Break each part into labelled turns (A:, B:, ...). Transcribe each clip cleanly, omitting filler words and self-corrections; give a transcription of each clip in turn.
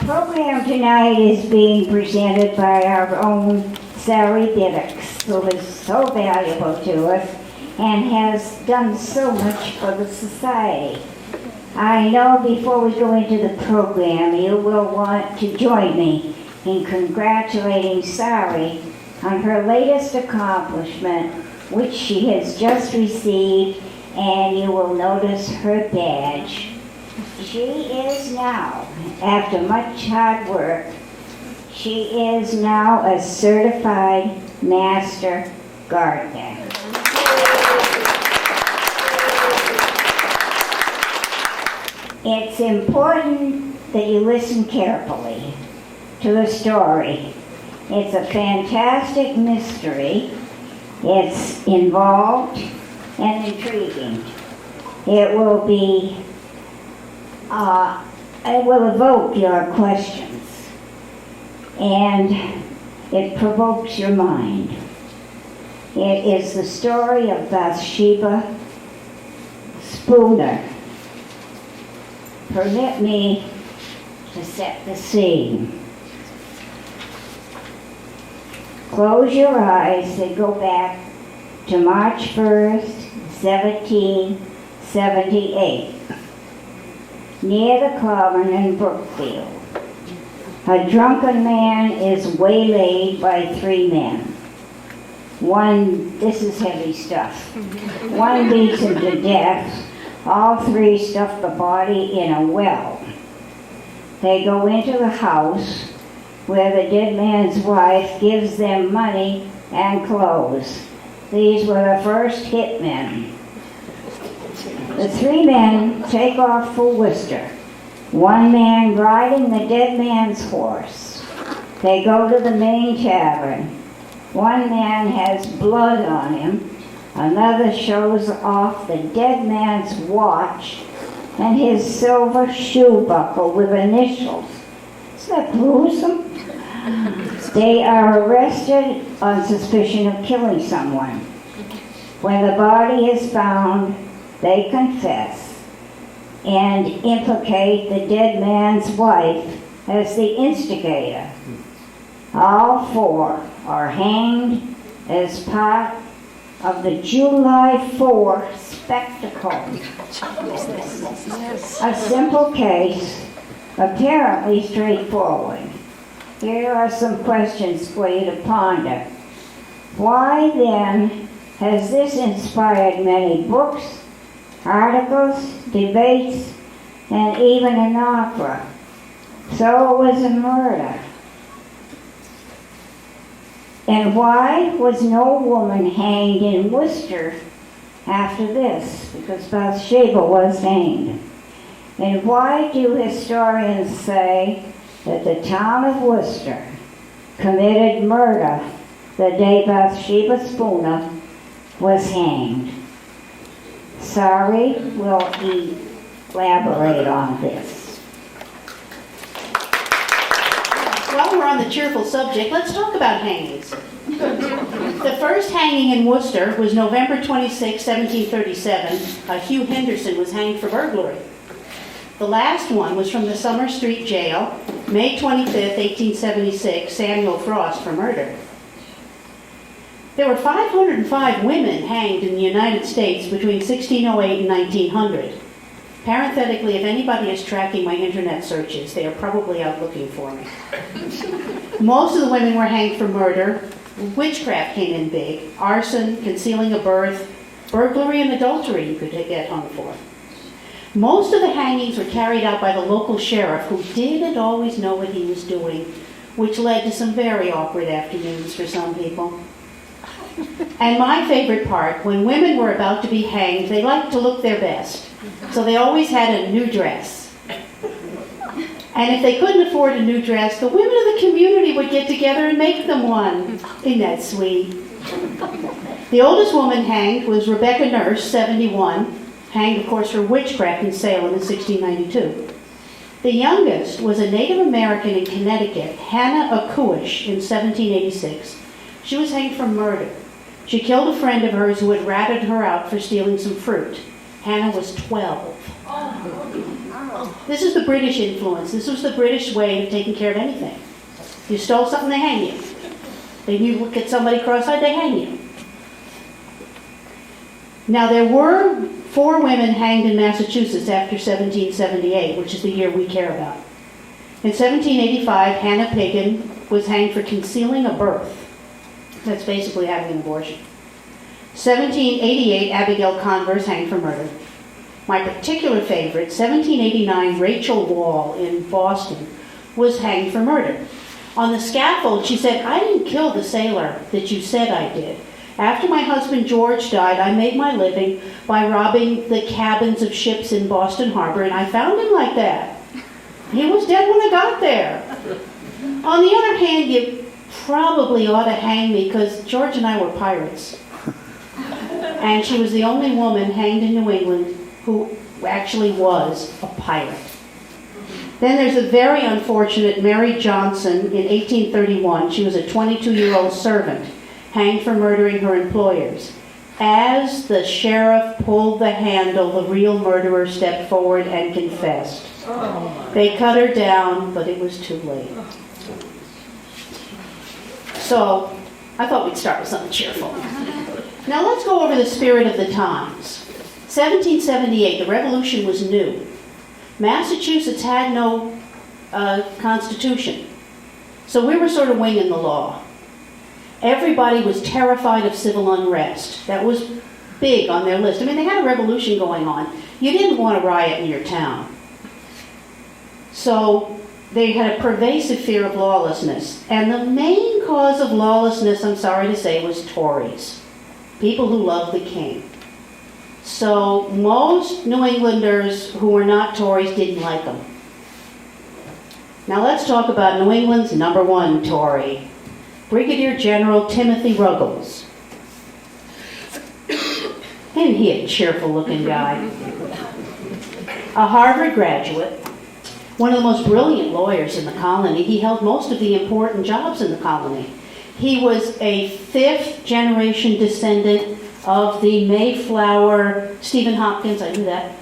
A: program tonight is being presented by our own Sari Bitticks, who is so valuable to us and has done so much for the society. I know before we go into the program, you will want to join me in congratulating Sari on her latest accomplishment, which she has just received, and you will notice her badge. She is now, after much hard work, she is now a certified master gardener. It's important that you listen carefully to the story. It's a fantastic mystery. It's involved and intriguing. It will evoke your questions, and it provokes your mind. It is the story of Bathsheba Spooner. Permit me to set the scene. Close your eyes and go back to March 1st, 1778, near the Common in Brookfield. A drunken man is waylaid by 3 men. One, this is heavy stuff. One beats him to death. All 3 stuff the body in a well. They go into the house where the dead man's wife gives them money and clothes. These were the first hitmen. The 3 men take off for Worcester, one man riding the dead man's horse. They go to the main tavern. One man has blood on him. Another shows off the dead man's watch and his silver shoe buckle with initials. Is that gruesome? They are arrested on suspicion of killing someone. When the body is found, they confess and implicate the dead man's wife as the instigator. All 4 are hanged as part of the July 4 spectacle. A simple case, apparently straightforward. Here are some questions for you to ponder. Why then has this inspired many books, articles, debates, and even an opera? So it was a murder. And why was no woman hanged in Worcester after this? Because Bathsheba was hanged. And why do historians say that the town of Worcester committed murder the day Bathsheba Spooner was hanged? Sari will elaborate on this.
B: While we're on the cheerful subject, let's talk about hangings. The first hanging in Worcester was November 26, 1737. Hugh Henderson was hanged for burglary. The last one was from the Summer Street Jail, May 25, 1876, Samuel Frost for murder. There were 505 women hanged in the United States between 1608 and 1900. Parenthetically, if anybody is tracking my internet searches, they are probably out looking for me. Most of the women were hanged for murder. Witchcraft came in big. Arson, concealing a birth, burglary, and adultery you could get hung for. Most of the hangings were carried out by the local sheriff, who didn't always know what he was doing, which led to some very awkward afternoons for some people. And my favorite part, when women were about to be hanged, they liked to look their best. So they always had a new dress. And if they couldn't afford a new dress, the women of the community would get together and make them one. Isn't that sweet? The oldest woman hanged was Rebecca Nurse, 71, hanged, of course, for witchcraft in Salem in 1692. The youngest was a Native American in Connecticut, Hannah Akuish, in 1786. She was hanged for murder. She killed a friend of hers who had ratted her out for stealing some fruit. Hannah was 12. This is the British influence. This was the British way of taking care of anything. If you stole something, they hang you. If you look at somebody cross-eyed, they hang you. Now, there were 4 women hanged in Massachusetts after 1778, which is the year we care about. In 1785, Hannah Pagan was hanged for concealing a birth. That's basically having an abortion. 1788, Abigail Converse hanged for murder. My particular favorite, 1789, Rachel Wall in Boston was hanged for murder. On the scaffold, she said, "I didn't kill the sailor that you said I did. After my husband George died, I made my living by robbing the cabins of ships in Boston Harbor, and I found him like that. He was dead when I got there." On the other hand, you probably ought to hang me because George and I were pirates. And she was the only woman hanged in New England who actually was a pirate. Then there's a very unfortunate Mary Johnson in 1831. She was a 22-year-old servant hanged for murdering her employers. As the sheriff pulled the handle, the real murderer stepped forward and confessed. They cut her down, but it was too late. So, I thought we'd start with something cheerful. Now let's go over the spirit of the times. 1778, the Revolution was new. Massachusetts had no constitution. So we were sort of winging the law. Everybody was terrified of civil unrest. That was big on their list. I mean, they had a revolution going on. You didn't want a riot in your town. So they had a pervasive fear of lawlessness. And the main cause of lawlessness, I'm sorry to say, was Tories. People who loved the king. So most New Englanders who were not Tories didn't like them. Now let's talk about New England's number 1 Tory, Brigadier General Timothy Ruggles. Isn't he a cheerful-looking guy? A Harvard graduate, one of the most brilliant lawyers in the colony. He held most of the important jobs in the colony. He was a 5th-generation descendant of the Mayflower, Stephen Hopkins, I knew that.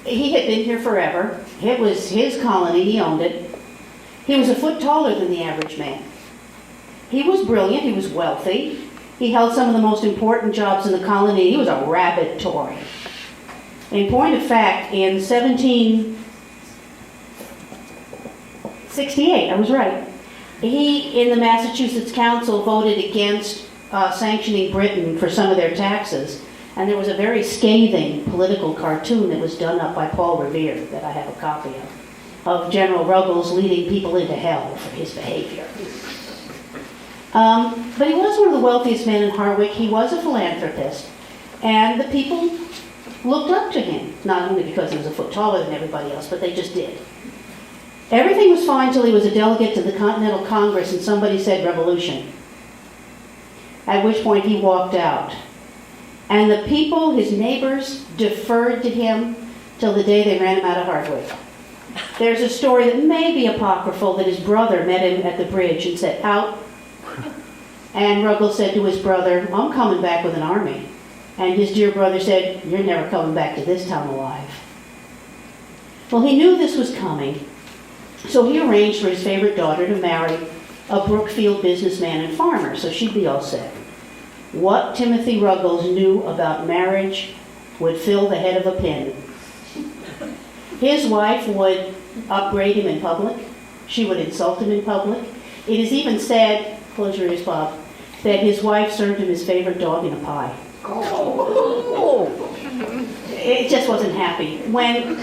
B: He had been here forever. It was his colony, he owned it. He was a foot taller than the average man. He was brilliant, he was wealthy. He held some of the most important jobs in the colony. He was a rabid Tory. In point of fact, in 1768, I was right, he, in the Massachusetts Council, voted against sanctioning Britain for some of their taxes. And there was a very scathing political cartoon that was done up by Paul Revere that I have a copy of General Ruggles leading people into hell for his behavior. But he was one of the wealthiest men in Harwich. He was a philanthropist. And the people looked up to him, not only because he was a foot taller than everybody else, but they just did. Everything was fine till he was a delegate to the Continental Congress and somebody said revolution. At which point he walked out. And the people, his neighbors, deferred to him till the day they ran him out of Hardwick. There's a story that may be apocryphal that his brother met him at the bridge and said, "Out." And Ruggles said to his brother, "I'm coming back with an army." And his dear brother said, "You're never coming back to this town alive." Well, he knew this was coming, so he arranged for his favorite daughter to marry a Brookfield businessman and farmer, so she'd be all set. What Timothy Ruggles knew about marriage would fill the head of a pin. His wife would upbraid him in public. She would insult him in public. It is even said, close your ears, Bob, that his wife served him his favorite dog in a pie. It just wasn't happy. When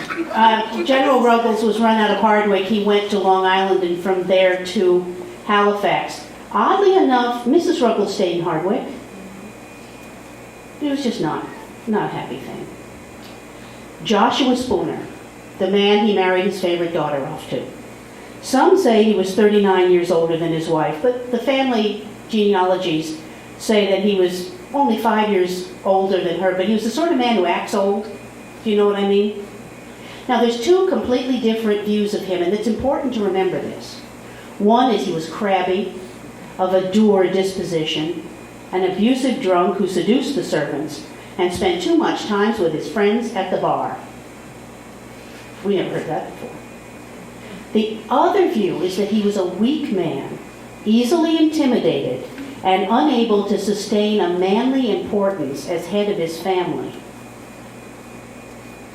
B: General Ruggles was run out of Hardwick, he went to Long Island and from there to Halifax. Oddly enough, Mrs. Ruggles stayed in Hardwick. It was just not a happy thing. Joshua Spooner, the man he married his favorite daughter off to. Some say he was 39 years older than his wife, but the family genealogies say that he was only 5 years older than her, but he was the sort of man who acts old, if you know what I mean. Now, there's 2 completely different views of him, and it's important to remember this. One is he was crabby, of a dour disposition, an abusive drunk who seduced the servants and spent too much time with his friends at the bar. We never heard that before. The other view is that he was a weak man, easily intimidated, and unable to sustain a manly importance as head of his family.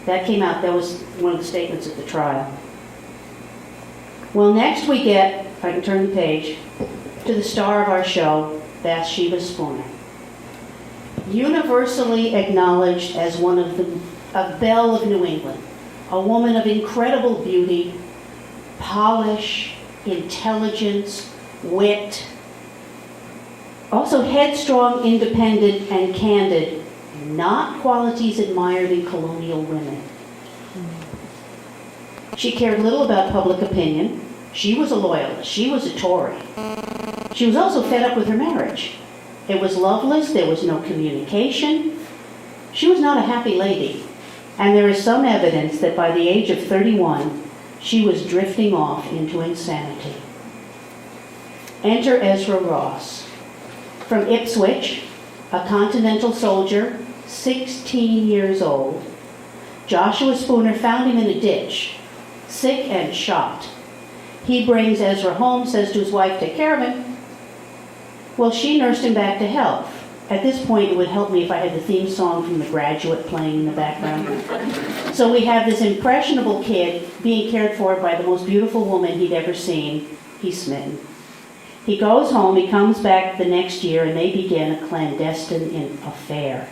B: That came out, that was one of the statements at the trial. Well, next we get, if I can turn the page, to the star of our show, Bathsheba Spooner. Universally acknowledged as one of a belle of New England, a woman of incredible beauty, polish, intelligence, wit, also headstrong, independent, and candid, not qualities admired in colonial women. She cared little about public opinion. She was a loyalist. She was a Tory. She was also fed up with her marriage. It was loveless. There was no communication. She was not a happy lady. And there is some evidence that by the age of 31, she was drifting off into insanity. Enter Ezra Ross. From Ipswich, a Continental soldier, 16 years old. Joshua Spooner found him in a ditch, sick and shot. He brings Ezra home, says to his wife, take care of him. Well, she nursed him back to health. At this point, it would help me if I had the theme song from The Graduate playing in the background. So we have this impressionable kid being cared for by the most beautiful woman he'd ever seen. He's smitten. He goes home, he comes back the next year, and they begin a clandestine affair.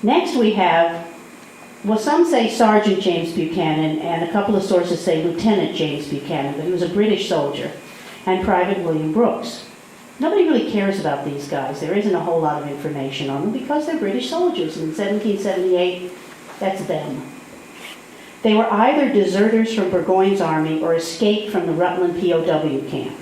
B: Next we have, well, some say Sergeant James Buchanan, and a couple of sources say Lieutenant James Buchanan, but he was a British soldier, and Private William Brooks. Nobody really cares about these guys. There isn't a whole lot of information on them because they're British soldiers, and in 1778, that's them. They were either deserters from Burgoyne's army or escaped from the Rutland POW camp.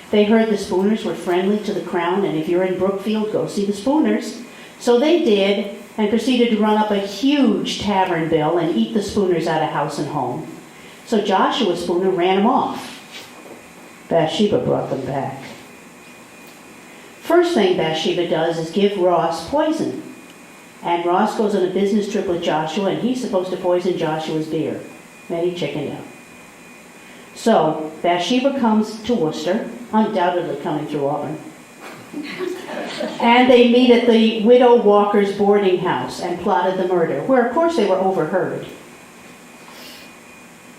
B: They heard the Spooners were friendly to the Crown, and if you're in Brookfield, go see the Spooners. So they did, and proceeded to run up a huge tavern bill and eat the Spooners out of house and home. So Joshua Spooner ran them off. Bathsheba brought them back. First thing Bathsheba does is give Ross poison. And Ross goes on a business trip with Joshua, and he's supposed to poison Joshua's beer. Then he chickened out. So Bathsheba comes to Worcester, undoubtedly coming through Auburn. And they meet at the Widow Walker's boarding house and plotted the murder, where of course they were overheard.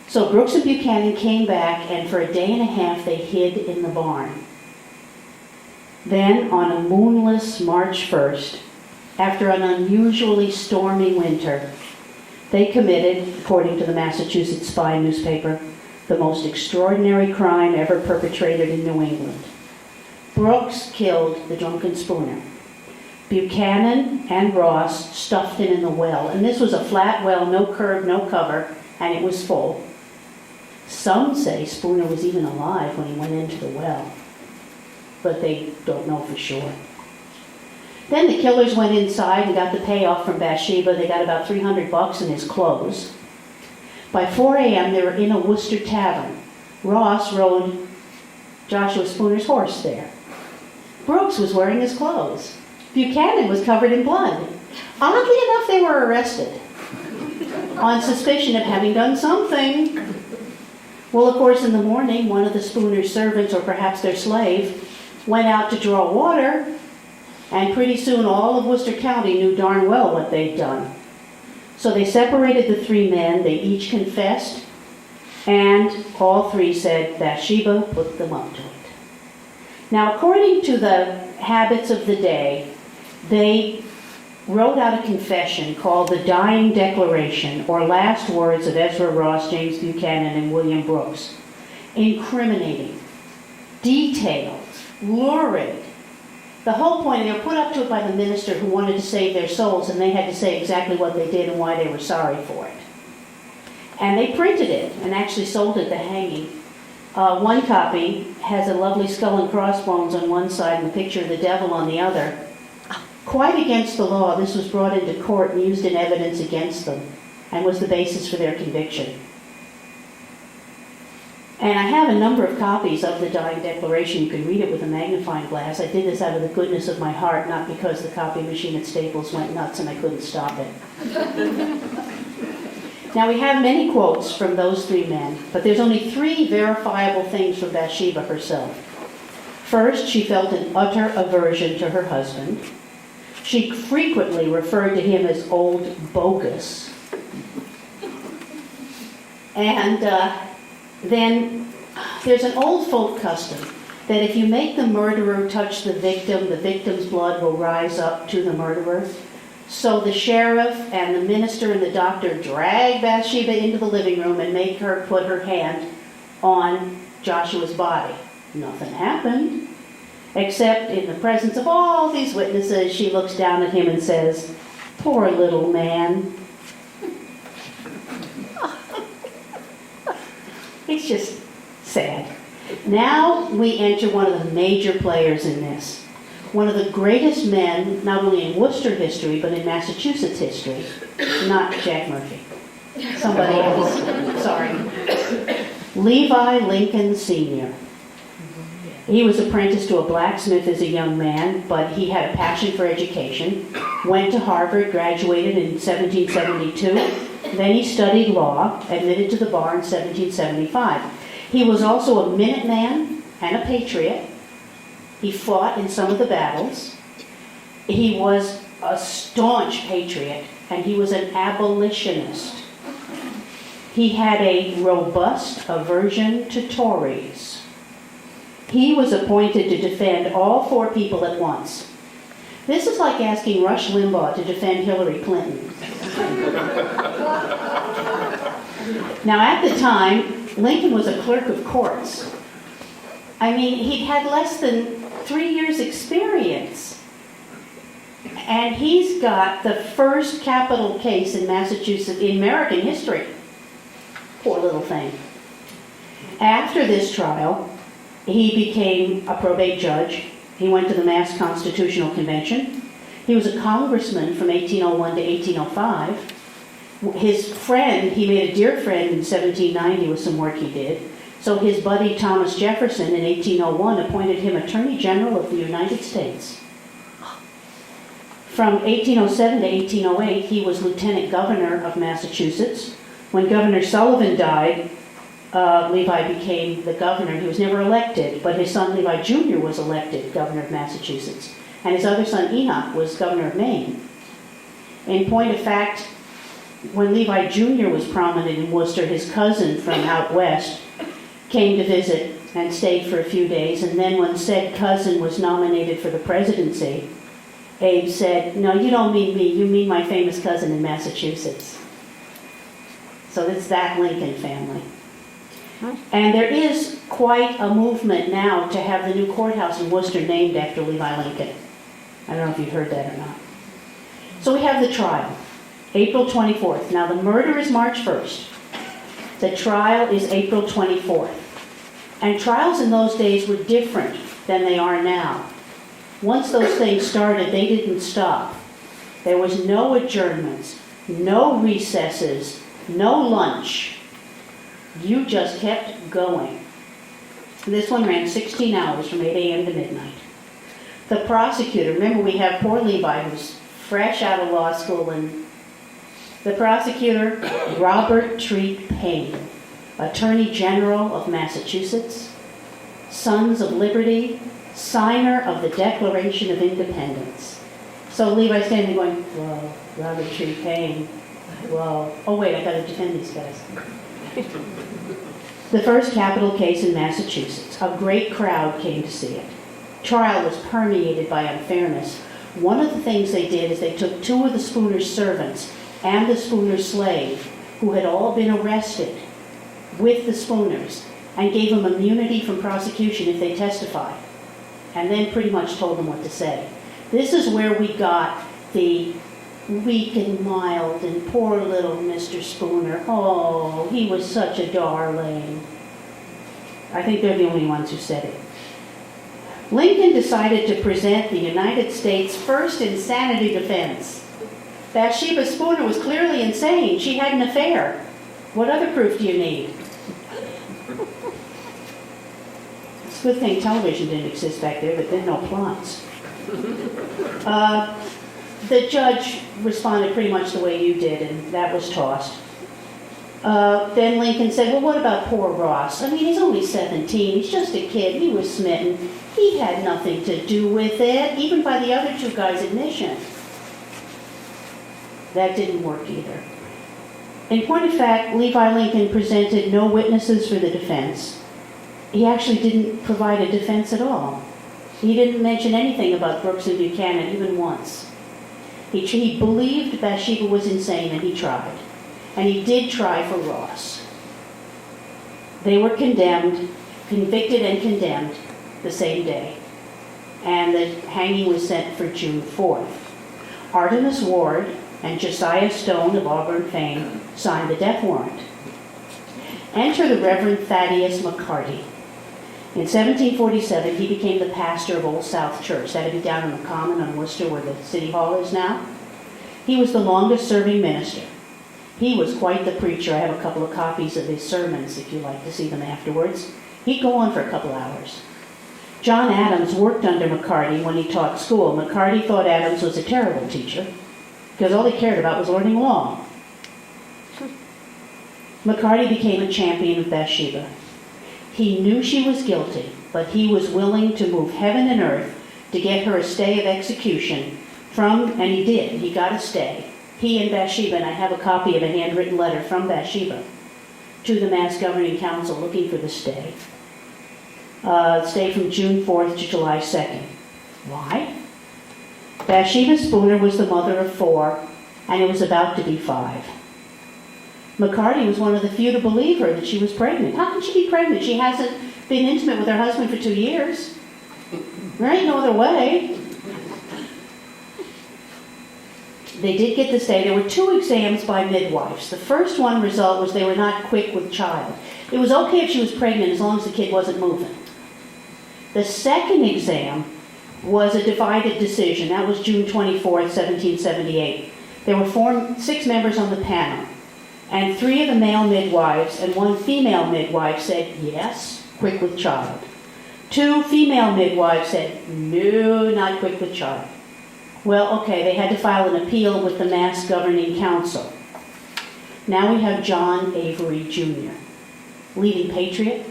B: So Brooks and Buchanan came back, and for a day and a half they hid in the barn. Then, on a moonless March 1st, after an unusually stormy winter, they committed, according to the Massachusetts Spy newspaper, the most extraordinary crime ever perpetrated in New England. Brooks killed the drunken Spooner. Buchanan and Ross stuffed him in the well, and this was a flat well, no curb, no cover, and it was full. Some say Spooner was even alive when he went into the well, but they don't know for sure. Then the killers went inside and got the payoff from Bathsheba. They got about $300 in his clothes. By 4 a.m., they were in a Worcester tavern. Ross rode Joshua Spooner's horse there. Brooks was wearing his clothes. Buchanan was covered in blood. Oddly enough, they were arrested on suspicion of having done something. Well, of course, in the morning, one of the Spooner's servants, or perhaps their slave, went out to draw water, and pretty soon all of Worcester County knew darn well what they'd done. So they separated the three men, they each confessed, and all three said Bathsheba put them up to it. Now, according to the habits of the day, they wrote out a confession called the Dying Declaration, or Last Words of Ezra Ross, James Buchanan, and William Brooks. Incriminating, detailed, lurid. The whole point, they were put up to it by the minister who wanted to save their souls, and they had to say exactly what they did and why they were sorry for it. And they printed it and actually sold it to hanging. One copy has a lovely skull and crossbones on one side and the picture of the devil on the other. Quite against the law, this was brought into court and used in evidence against them and was the basis for their conviction. And I have a number of copies of the Dying Declaration. You can read it with a magnifying glass. I did this out of the goodness of my heart, not because the copy machine at Staples went nuts and I couldn't stop it. Now, we have many quotes from those three men, but there's only three verifiable things from Bathsheba herself. First, she felt an utter aversion to her husband. She frequently referred to him as old bogus. And then there's an old folk custom that if you make the murderer touch the victim's blood will rise up to the murderer. So the sheriff and the minister and the doctor drag Bathsheba into the living room and make her put her hand on Joshua's body. Nothing happened, except in the presence of all these witnesses, she looks down at him and says, "Poor little man." It's just sad. Now we enter one of the major players in this. One of the greatest men, not only in Worcester history, but in Massachusetts history. Not Jack Murphy. Somebody else. Sorry. Levi Lincoln Sr. He was apprenticed to a blacksmith as a young man, but he had a passion for education. Went to Harvard, graduated in 1772. Then he studied law, admitted to the bar in 1775. He was also a Minuteman and a patriot. He fought in some of the battles. He was a staunch patriot, and he was an abolitionist. He had a robust aversion to Tories. He was appointed to defend all four people at once. This is like asking Rush Limbaugh to defend Hillary Clinton. Now, at the time, Lincoln was a clerk of courts. I mean, he'd had less than 3 years' experience. And he's got the first capital case in Massachusetts, in American history. Poor little thing. After this trial, he became a probate judge. He went to the Mass Constitutional Convention. He was a congressman from 1801 to 1805. His friend, he made a dear friend in 1790 with some work he did. So his buddy Thomas Jefferson in 1801 appointed him Attorney General of the United States. From 1807 to 1808, he was Lieutenant Governor of Massachusetts. When Governor Sullivan died, Levi became the governor. He was never elected, but his son Levi Jr. was elected governor of Massachusetts. And his other son Enoch was governor of Maine. In point of fact, when Levi Jr. was prominent in Worcester, his cousin from out west came to visit and stayed for a few days. And then when said cousin was nominated for the presidency, Abe said, "No, you don't mean me. You mean my famous cousin in Massachusetts." So it's that Lincoln family. And there is quite a movement now to have the new courthouse in Worcester named after Levi Lincoln. I don't know if you've heard that or not. So we have the trial, April 24th. Now the murder is March 1st. The trial is April 24th. And trials in those days were different than they are now. Once those things started, they didn't stop. There was no adjournments, no recesses, no lunch. You just kept going. This one ran 16 hours from 8 a.m. to midnight. The prosecutor, remember we have poor Levi who's fresh out of law school, and the prosecutor, Robert Treat Paine, Attorney General of Massachusetts, Sons of Liberty, signer of the Declaration of Independence. So Levi's standing there going, "Whoa, Robert Treat Paine, whoa. Oh wait, I gotta defend these guys." The first capital case in Massachusetts. A great crowd came to see it. Trial was permeated by unfairness. One of the things they did is they took two of the Spooner's servants and the Spooner slave, who had all been arrested with the Spooners, and gave them immunity from prosecution if they testified, and then pretty much told them what to say. This is where we got the weak and mild and poor little Mr. Spooner. Oh, he was such a darling. I think they're the only ones who said it. Lincoln decided to present the United States' first insanity defense. Bathsheba Spooner was clearly insane. She had an affair. What other proof do you need? It's a good thing television didn't exist back there, but then no plots. The judge responded pretty much the way you did, and that was tossed. Then Lincoln said, well, what about poor Ross? I mean, he's only 17. He's just a kid. He was smitten. He had nothing to do with it, even by the other two guys' admission. That didn't work either. In point of fact, Levi Lincoln presented no witnesses for the defense. He actually didn't provide a defense at all. He didn't mention anything about Brooks and Buchanan even once. He believed Bathsheba was insane, and he tried. And he did try for Ross. They were convicted and condemned the same day. And the hanging was set for June 4th. Artemus Ward and Josiah Stone of Auburn fame signed the death warrant. Enter the Reverend Thaddeus McCarty. In 1747, he became the pastor of Old South Church. That would be down in the Common on Worcester, where the City Hall is now. He was the longest-serving minister. He was quite the preacher. I have a couple of copies of his sermons, if you'd like to see them afterwards. He'd go on for a couple hours. John Adams worked under McCarty when he taught school. McCarty thought Adams was a terrible teacher, because all he cared about was learning law. McCarty became a champion of Bathsheba. He knew she was guilty, but he was willing to move heaven and earth to get her a stay of execution and he did. He got a stay. He and Bathsheba, and I have a copy of a handwritten letter from Bathsheba to the Mass Governing Council looking for the stay. Stay from June 4th to July 2nd. Why? Bathsheba Spooner was the mother of 4, and it was about to be 5. McCarty was one of the few to believe her that she was pregnant. How can she be pregnant? She hasn't been intimate with her husband for 2 years. There ain't no other way. They did get the stay. There were 2 exams by midwives. The first one result was they were not quick with child. It was okay if she was pregnant as long as the kid wasn't moving. The second exam was a divided decision. That was June 24th, 1778. There were 6 members on the panel. And 3 of the male midwives and 1 female midwife said, yes, quick with child. 2 female midwives said, no, not quick with child. Well, okay, they had to file an appeal with the Mass Governing Council. Now we have John Avery Jr., leading patriot,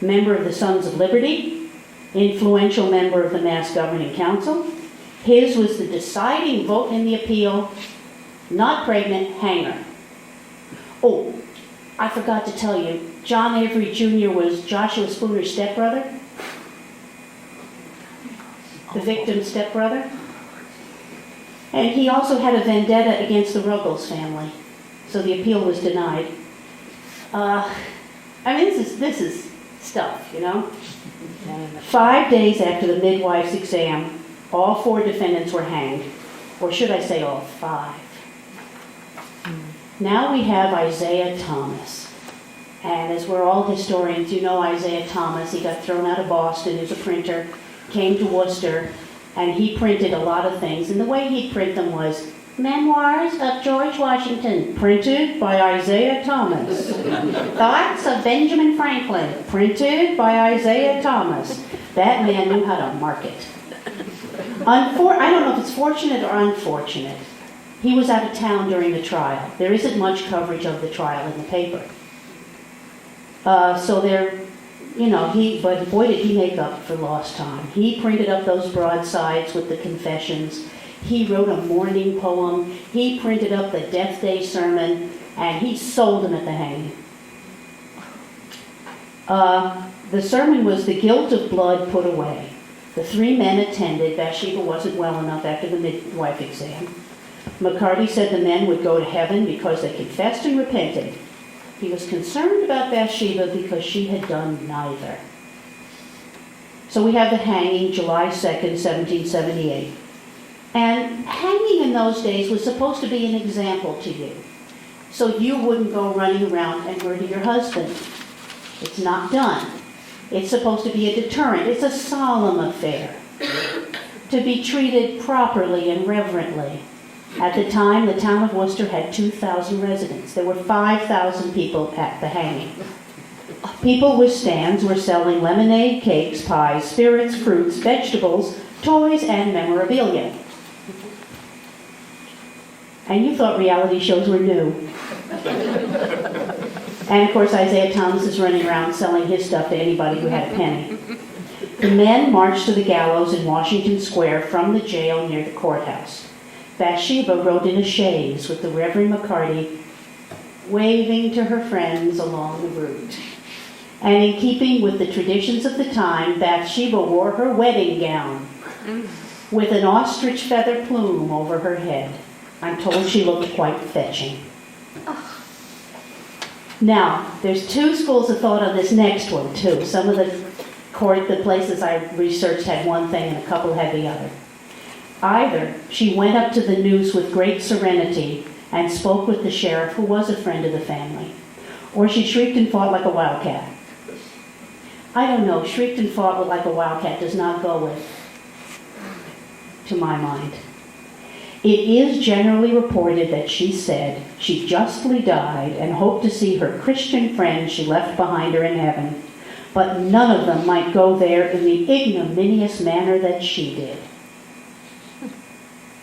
B: member of the Sons of Liberty, influential member of the Mass Governing Council. His was the deciding vote in the appeal, not pregnant, hanger. Oh, I forgot to tell you, John Avery Jr. was Joshua Spooner's stepbrother, the victim's stepbrother. And he also had a vendetta against the Ruggles family, so the appeal was denied. I mean, this is stuff, you know? 5 days after the midwife's exam, all 4 defendants were hanged, or should I say all 5. Now we have Isaiah Thomas. And as we're all historians, you know Isaiah Thomas. He got thrown out of Boston as a printer, came to Worcester, and he printed a lot of things. And the way he'd print them was Memoirs of George Washington, printed by Isaiah Thomas. Thoughts of Benjamin Franklin, printed by Isaiah Thomas. That man knew how to market. I don't know if it's fortunate or unfortunate. He was out of town during the trial. There isn't much coverage of the trial in the paper. So there, you know, but boy did he make up for lost time. He printed up those broadsides with the confessions. He wrote a mourning poem. He printed up the Death Day sermon, and he sold them at the hanging. The sermon was The Guilt of Blood Put Away. The 3 men attended. Bathsheba wasn't well enough after the midwife exam. McCarty said the men would go to heaven because they confessed and repented. He was concerned about Bathsheba because she had done neither. So we have the hanging, July 2nd, 1778. And hanging in those days was supposed to be an example to you. So you wouldn't go running around and murder your husband. It's not done. It's supposed to be a deterrent. It's a solemn affair. To be treated properly and reverently. At the time, the town of Worcester had 2,000 residents. There were 5,000 people at the hanging. People with stands were selling lemonade, cakes, pies, spirits, fruits, vegetables, toys, and memorabilia. And you thought reality shows were new. And of course, Isaiah Thomas is running around selling his stuff to anybody who had a penny. The men marched to the gallows in Washington Square from the jail near the courthouse. Bathsheba rode in a chaise with the Reverend McCarty waving to her friends along the route. And in keeping with the traditions of the time, Bathsheba wore her wedding gown with an ostrich feather plume over her head. I'm told she looked quite fetching. Now, there's two schools of thought on this next one, too. Some of the places I researched had one thing and a couple had the other. Either she went up to the noose with great serenity and spoke with the sheriff, who was a friend of the family, or she shrieked and fought like a wildcat. I don't know, shrieked and fought like a wildcat does not go with, to my mind. It is generally reported that she said she justly died and hoped to see her Christian friends she left behind her in heaven, but none of them might go there in the ignominious manner that she did.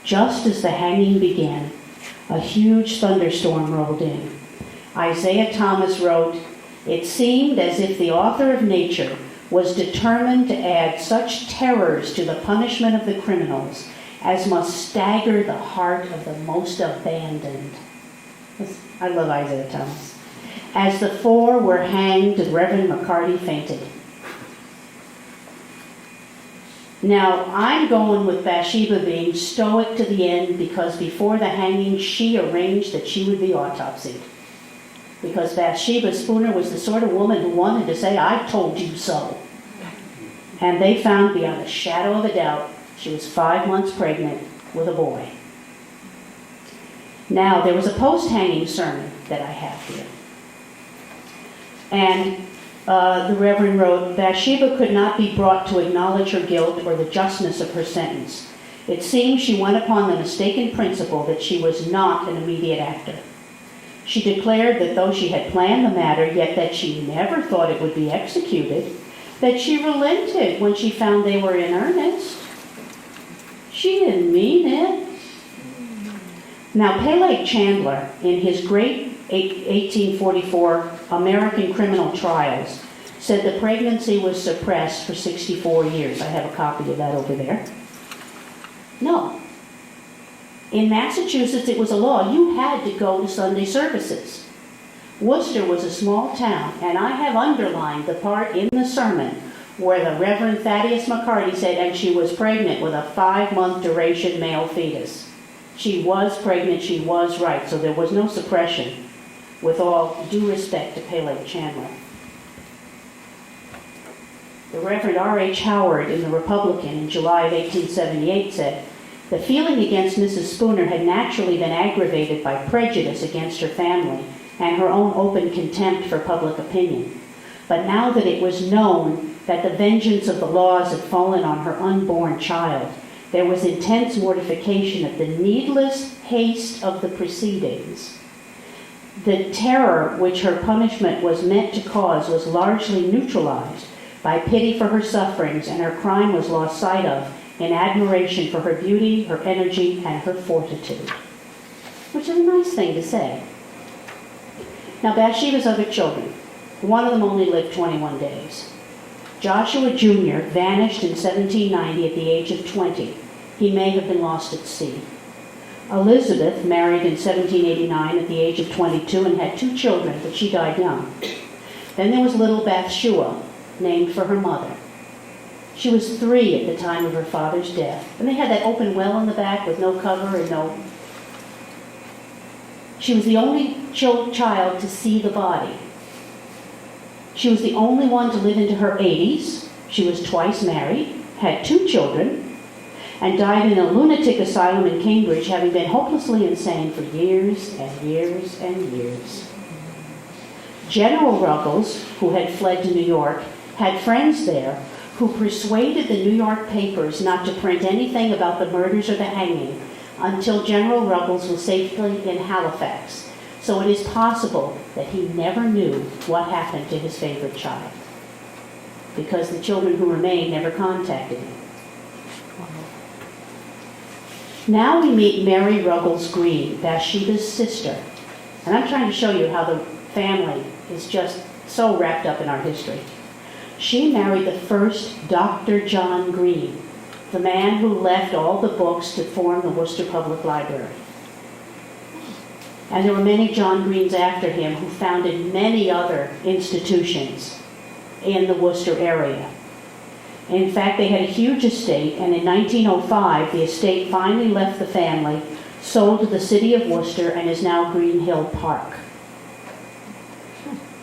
B: Just as the hanging began, a huge thunderstorm rolled in. Isaiah Thomas wrote, "It seemed as if the author of nature was determined to add such terrors to the punishment of the criminals as must stagger the heart of the most abandoned." I love Isaiah Thomas. As the four were hanged, the Reverend McCarty fainted. Now, I'm going with Bathsheba being stoic to the end because before the hanging, she arranged that she would be autopsied. Because Bathsheba Spooner was the sort of woman who wanted to say, "I told you so." And they found beyond a shadow of a doubt she was 5 months pregnant with a boy. Now, there was a post-hanging sermon that I have here. And the Reverend wrote, "Bathsheba could not be brought to acknowledge her guilt or the justness of her sentence. It seems she went upon the mistaken principle that she was not an immediate actor. She declared that though she had planned the matter, yet that she never thought it would be executed, that she relented when she found they were in earnest. She didn't mean it." Now, Peleg Chandler, in his great 1844 American Criminal Trials, said the pregnancy was suppressed for 64 years. I have a copy of that over there. No. In Massachusetts, it was a law. You had to go to Sunday services. Worcester was a small town, and I have underlined the part in the sermon where the Reverend Thaddeus McCarty said, and she was pregnant with a 5-month duration male fetus. She was pregnant, she was right, so there was no suppression, with all due respect to Peleg Chandler. The Reverend R.H. Howard in The Republican in July of 1878 said, "The feeling against Mrs. Spooner had naturally been aggravated by prejudice against her family and her own open contempt for public opinion. But now that it was known that the vengeance of the laws had fallen on her unborn child, there was intense mortification at the needless haste of the proceedings. The terror which her punishment was meant to cause was largely neutralized by pity for her sufferings, and her crime was lost sight of in admiration for her beauty, her energy, and her fortitude." Which is a nice thing to say. Now, Bathsheba's other children, one of them only lived 21 days. Joshua Jr. vanished in 1790 at the age of 20. He may have been lost at sea. Elizabeth married in 1789 at the age of 22 and had 2 children, but she died young. Then there was little Bathsheba, named for her mother. She was 3 at the time of her father's death. And they had that open well in the back with no cover and no... She was the only child to see the body. She was the only one to live into her 80s. She was twice married, had 2 children, and died in a lunatic asylum in Cambridge, having been hopelessly insane for years and years and years. General Ruggles, who had fled to New York, had friends there who persuaded the New York papers not to print anything about the murders or the hanging until General Ruggles was safely in Halifax. So it is possible that he never knew what happened to his favorite child, because the children who remained never contacted him. Now we meet Mary Ruggles Green, Bathsheba's sister. And I'm trying to show you how the family is just so wrapped up in our history. She married the first Dr. John Green, the man who left all the books to form the Worcester Public Library. And there were many John Greens after him who founded many other institutions in the Worcester area. In fact, they had a huge estate, and in 1905, the estate finally left the family, sold to the city of Worcester, and is now Green Hill Park.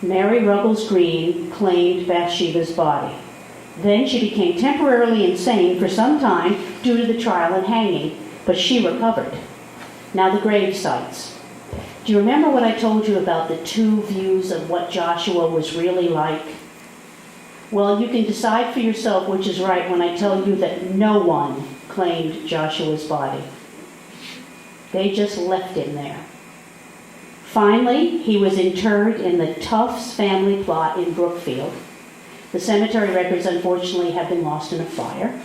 B: Mary Ruggles Green claimed Bathsheba's body. Then she became temporarily insane for some time due to the trial and hanging, but she recovered. Now the Gravesites. Do you remember what I told you about the two views of what Joshua was really like? Well, you can decide for yourself which is right when I tell you that no one claimed Joshua's body. They just left him there. Finally, he was interred in the Tufts family plot in Brookfield. The cemetery records, unfortunately, have been lost in a fire.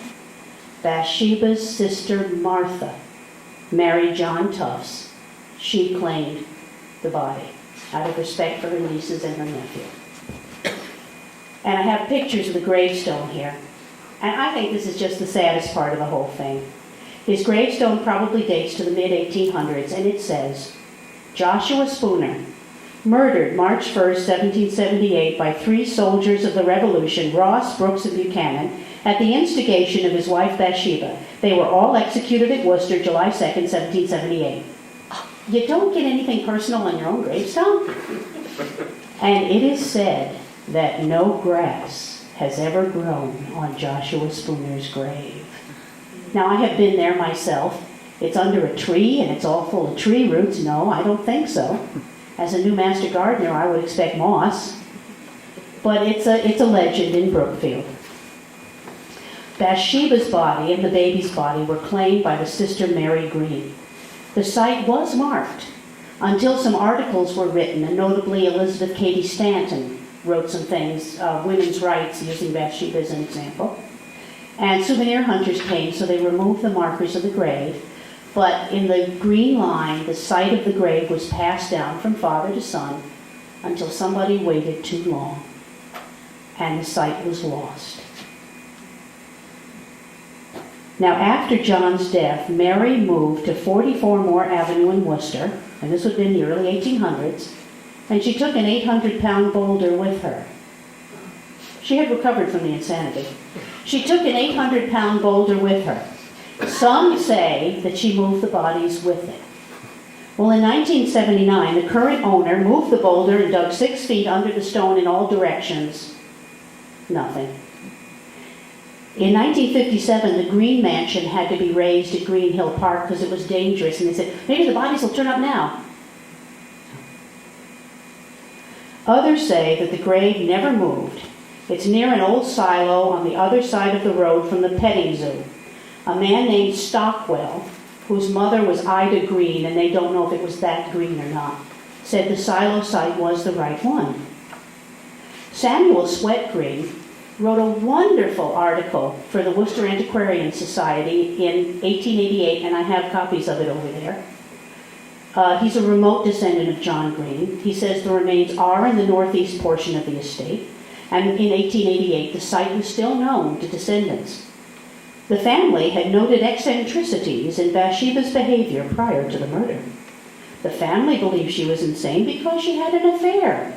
B: Bathsheba's sister, Martha, married John Tufts. She claimed the body out of respect for her nieces and her nephew. And I have pictures of the gravestone here. And I think this is just the saddest part of the whole thing. His gravestone probably dates to the mid-1800s, and it says, Joshua Spooner, murdered March 1st, 1778 by 3 soldiers of the Revolution, Ross, Brooks, and Buchanan, at the instigation of his wife Bathsheba. They were all executed at Worcester, July 2nd, 1778. You don't get anything personal on your own gravestone? And it is said that no grass has ever grown on Joshua Spooner's grave. Now, I have been there myself. It's under a tree and it's all full of tree roots. No, I don't think so. As a new master gardener, I would expect moss. But it's a legend in Brookfield. Bathsheba's body and the baby's body were claimed by the sister Mary Green. The site was marked until some articles were written, and notably Elizabeth Cady Stanton wrote some things, women's rights, using Bathsheba as an example. And souvenir hunters came, so they removed the markers of the grave. But in the green line, the site of the grave was passed down from father to son until somebody waited too long, and the site was lost. Now, after John's death, Mary moved to 44 Moore Avenue in Worcester, and this would have been the early 1800s, and she took an 800-pound boulder with her. She had recovered from the insanity. She took an 800-pound boulder with her. Some say that she moved the bodies with it. Well, in 1979, the current owner moved the boulder and dug 6 feet under the stone in all directions. Nothing. In 1957, the Green Mansion had to be raised at Green Hill Park because it was dangerous, and they said, maybe the bodies will turn up now. Others say that the grave never moved. It's near an old silo on the other side of the road from the petting zoo. A man named Stockwell, whose mother was Ida Green, and they don't know if it was that green or not, said the silo site was the right one. Samuel Swett Green wrote a wonderful article for the Worcester Antiquarian Society in 1888, and I have copies of it over there. He's a remote descendant of John Green. He says the remains are in the northeast portion of the estate, and in 1888 the site was still known to descendants. The family had noted eccentricities in Bathsheba's behavior prior to the murder. The family believed she was insane because she had an affair.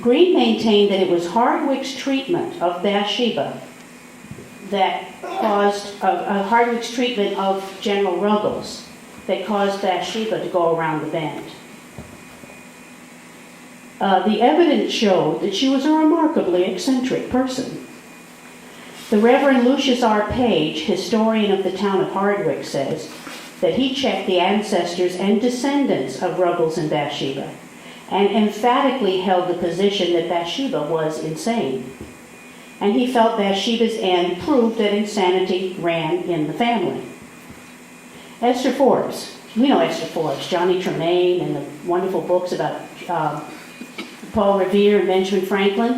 B: Green maintained that it was Hardwick's treatment of Bathsheba that caused, Hardwick's treatment of General Ruggles that caused Bathsheba to go around the bend. The evidence showed that she was a remarkably eccentric person. The Reverend Lucius R. Page, historian of the town of Hardwick, says that he checked the ancestors and descendants of Ruggles and Bathsheba, and emphatically held the position that Bathsheba was insane. And he felt Bathsheba's end proved that insanity ran in the family. Esther Forbes, we know Esther Forbes, Johnny Tremaine, and the wonderful books about Paul Revere and Benjamin Franklin.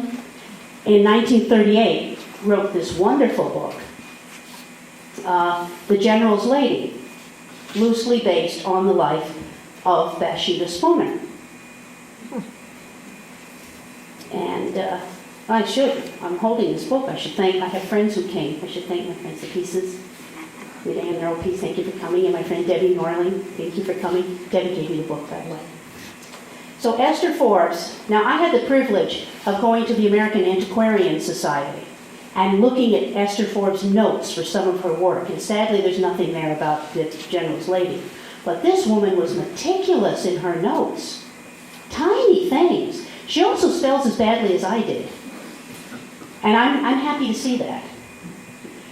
B: In 1938, wrote this wonderful book, The General's Lady, loosely based on the life of Bathsheba Spooner. And I should. I'm holding this book. I have friends who came. I should thank my friends, the Pieces. Rita Ann Merrill Peace, thank you for coming. And my friend Debbie Norling, thank you for coming. Debbie gave me the book, by the way. So Esther Forbes, now I had the privilege of going to the American Antiquarian Society and looking at Esther Forbes' notes for some of her work. And sadly, there's nothing there about the general's lady. But this woman was meticulous in her notes. Tiny things. She also spells as badly as I did. And I'm happy to see that.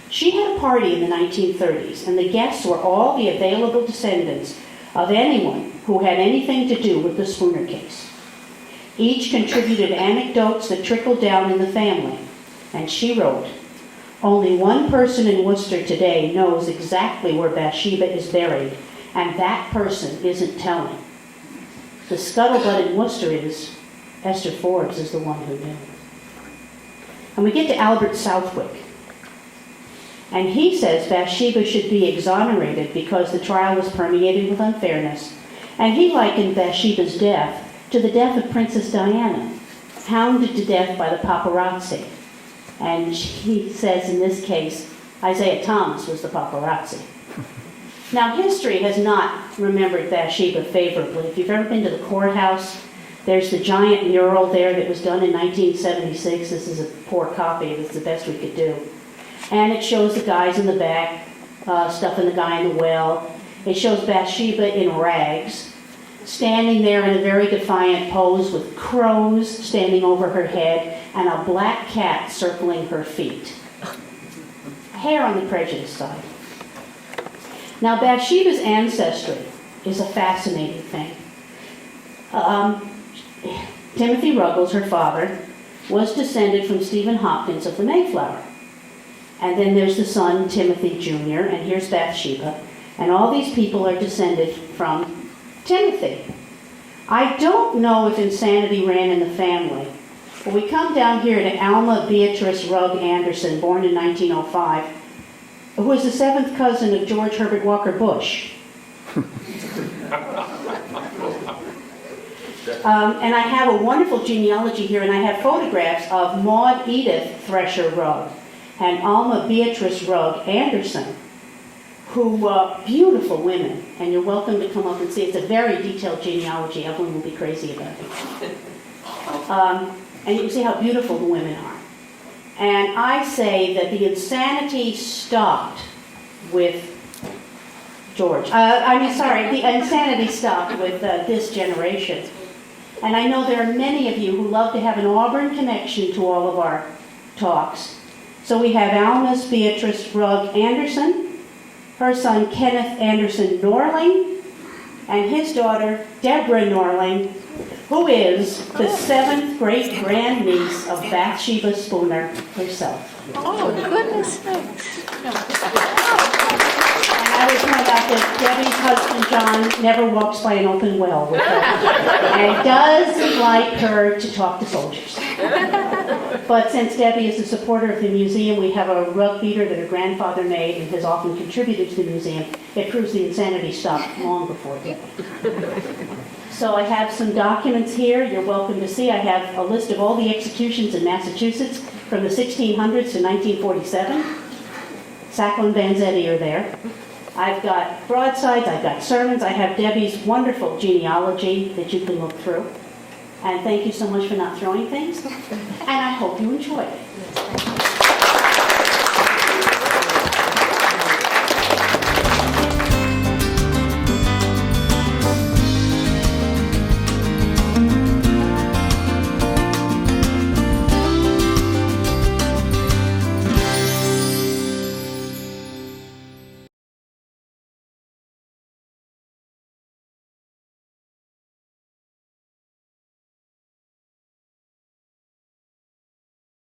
B: She had a party in the 1930s, and the guests were all the available descendants of anyone who had anything to do with the Spooner case. Each contributed anecdotes that trickled down in the family. And she wrote, "Only one person in Worcester today knows exactly where Bathsheba is buried, and that person isn't telling. The scuttlebutt in Worcester is Esther Forbes is the one who knew." And we get to Albert Southwick. And he says Bathsheba should be exonerated because the trial was permeated with unfairness. And he likened Bathsheba's death to the death of Princess Diana, hounded to death by the paparazzi. And he says in this case, Isaiah Thomas was the paparazzi. Now, history has not remembered Bathsheba favorably. If you've ever been to the courthouse, there's the giant mural there that was done in 1976. This is a poor copy. It's the best we could do. And it shows the guys in the back, stuffing the guy in the well. It shows Bathsheba in rags, standing there in a very defiant pose with crows standing over her head and a black cat circling her feet. Hair on the prejudice side. Now, Bathsheba's ancestry is a fascinating thing. Timothy Ruggles, her father, was descended from Stephen Hopkins of the Mayflower. And then there's the son, Timothy Jr., and here's Bathsheba. And all these people are descended from Timothy. I don't know if insanity ran in the family, but we come down here to Alma Beatrice Rugg Anderson, born in 1905, who was the seventh cousin of George Herbert Walker Bush. And I have a wonderful genealogy here, and I have photographs of Maud Edith Thresher Rugg and Alma Beatrice Rugg Anderson, who were beautiful women, and you're welcome to come up and see. It's a very detailed genealogy. Evelyn will be crazy about it. And you can see how beautiful the women are. And I say that the insanity stopped with George. The insanity stopped with this generation. And I know there are many of you who love to have an Auburn connection to all of our talks. So we have Alma Beatrice Rugg Anderson, her son Kenneth Anderson Norling, and his daughter Deborah Norling, who is the seventh great-grandniece of Bathsheba Spooner herself.
C: Oh, goodness sakes.
B: And I would point out that Debbie's husband, John, never walks by an open well with her, and does like her to talk to soldiers. But since Debbie is a supporter of the museum, we have a rug beater that her grandfather made and has often contributed to the museum. It proves the insanity stopped long before Debbie. So I have some documents here you're welcome to see. I have a list of all the executions in Massachusetts from the 1600s to 1947. Sacco and Vanzetti are there. I've got broadsides, I've got sermons, I have Debbie's wonderful genealogy that you can look through. And thank you so much for not throwing things. And I hope you enjoy it.